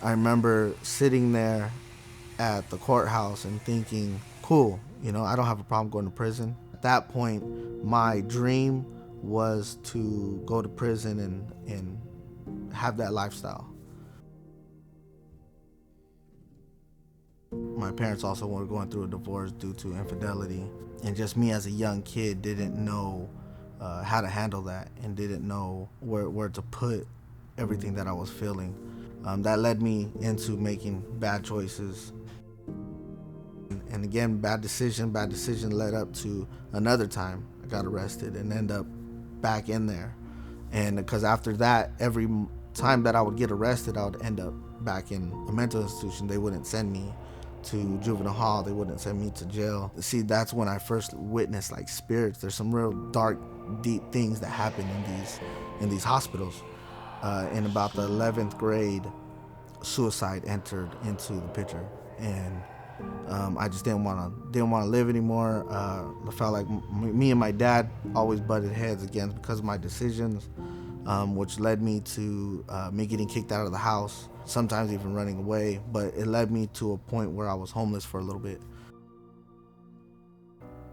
I remember sitting there at the courthouse and thinking, cool, I don't have a problem going to prison. At that point, my dream was to go to prison and have that lifestyle. My parents also were going through a divorce due to infidelity, and just me as a young kid didn't know how to handle that and didn't know where to put everything that I was feeling. That led me into making bad choices. And again, bad decision led up to another time I got arrested and end up back in there. And because after that, every time that I would get arrested, I would end up back in a mental institution. They wouldn't send me to juvenile hall. They wouldn't send me to jail. See, that's when I first witnessed like spirits. There's some real dark, deep things that happen in these hospitals. In about the 11th grade, suicide entered into the picture, and I just didn't want to live anymore. I felt like me and my dad always butted heads again because of my decisions, which led me to me getting kicked out of the house, sometimes even running away. But it led me to a point where I was homeless for a little bit.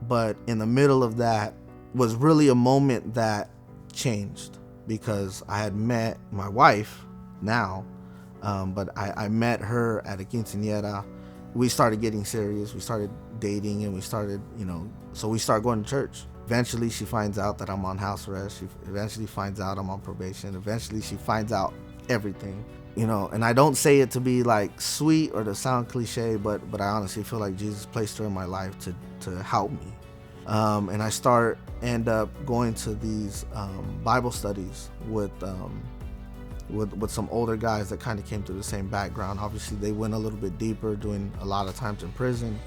But in the middle of that was really a moment that changed, because I had met my wife now, but I met her at a quinceañera. We started getting serious. We started dating, and we started, so we started going to church. Eventually, she finds out that I'm on house arrest. She eventually finds out I'm on probation. Eventually, she finds out everything, and I don't say it to be like sweet or to sound cliche, but I honestly feel like Jesus placed her in my life to help me. And I end up going to these Bible studies with some older guys that kind of came through the same background. Obviously, they went a little bit deeper, doing a lot of times in prison,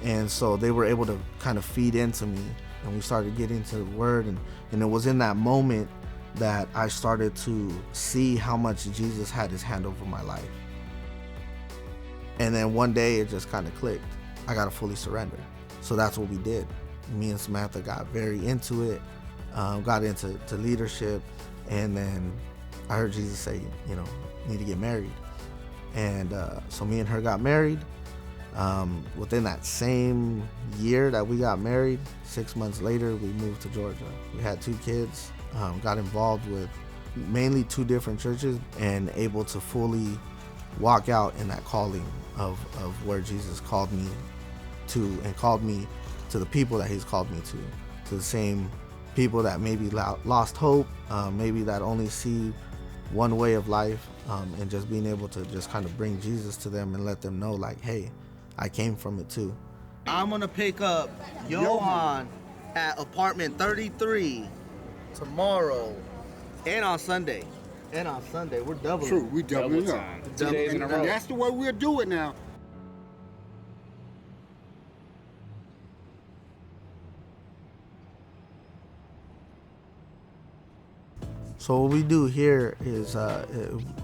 and so they were able to kind of feed into me, and we started getting into the Word, and it was in that moment that I started to see how much Jesus had His hand over my life. And then one day it just kind of clicked. I got to fully surrender. So that's what we did. Me and Samantha got very into it, got into leadership, and then I heard Jesus say, need to get married. And so me and her got married. Within that same year that we got married, 6 months later, we moved to Georgia. We had 2 kids, got involved with mainly 2 different churches, and able to fully walk out in that calling of where Jesus called me to, and called me to the people that He's called me to the same people that maybe lost hope, maybe that only see one way of life, and just being able to just kind of bring Jesus to them and let them know, like, hey, I came from it too. I'm gonna pick up Johan at apartment 33 tomorrow, and on Sunday. We're doubling. True, we doubling up. 2 days in a row. And that's the way we'll do it now. So what we do here is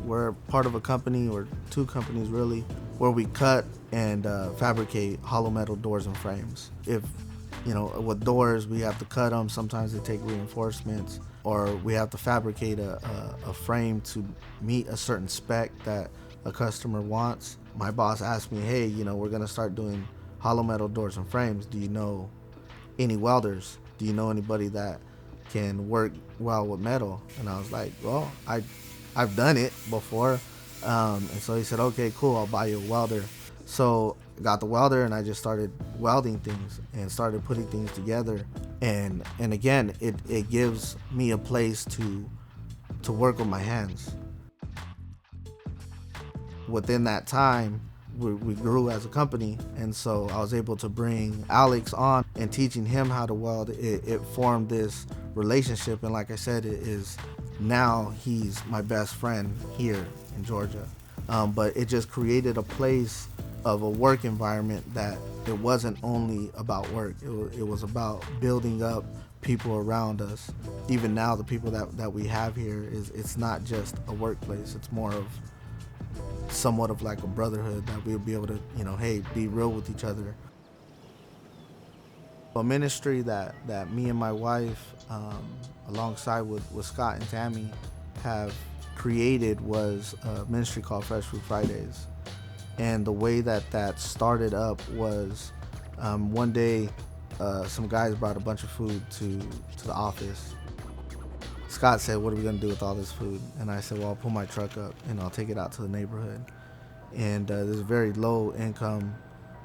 we're part of a company, or 2 companies really, where we cut and fabricate hollow metal doors and frames. If, with doors, we have to cut them. Sometimes they take reinforcements, or we have to fabricate a frame to meet a certain spec that a customer wants. My boss asked me, hey, we're going to start doing hollow metal doors and frames. Do you know any welders? Do you know anybody that can work well with metal? And I was like, well, I've done it before. And so he said, okay, cool, I'll buy you a welder. So I got the welder, and I just started welding things and started putting things together. And again, it gives me a place to work with my hands. Within that time, we grew as a company, and so I was able to bring Alex on, and teaching him how to weld. It formed this relationship, and like I said, it is now he's my best friend here in Georgia. But it just created a place of a work environment that it wasn't only about work. It was about building up people around us. Even now, the people that we have here, it's not just a workplace. It's more of somewhat of like a brotherhood, that we'll be able to, hey, be real with each other. A ministry that me and my wife, alongside with Scott and Tammy, have created was a ministry called Fresh Food Fridays. And the way that started up was one day some guys brought a bunch of food to the office. Scott said, "What are we gonna do with all this food?" And I said, "Well, I'll pull my truck up and I'll take it out to the neighborhood." And this is a very low income,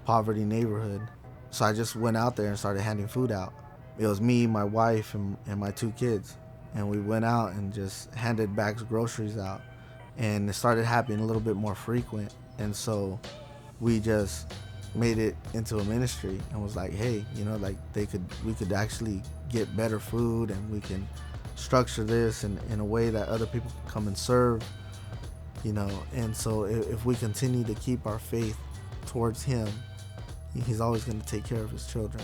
poverty neighborhood. So I just went out there and started handing food out. It was me, my wife, and my 2 kids. And we went out and just handed bags of groceries out. And it started happening a little bit more frequent. And so we just made it into a ministry and was like, hey, like we could actually get better food, and we can structure this in a way that other people can come and serve, and so if we continue to keep our faith towards him, he's always going to take care of his children.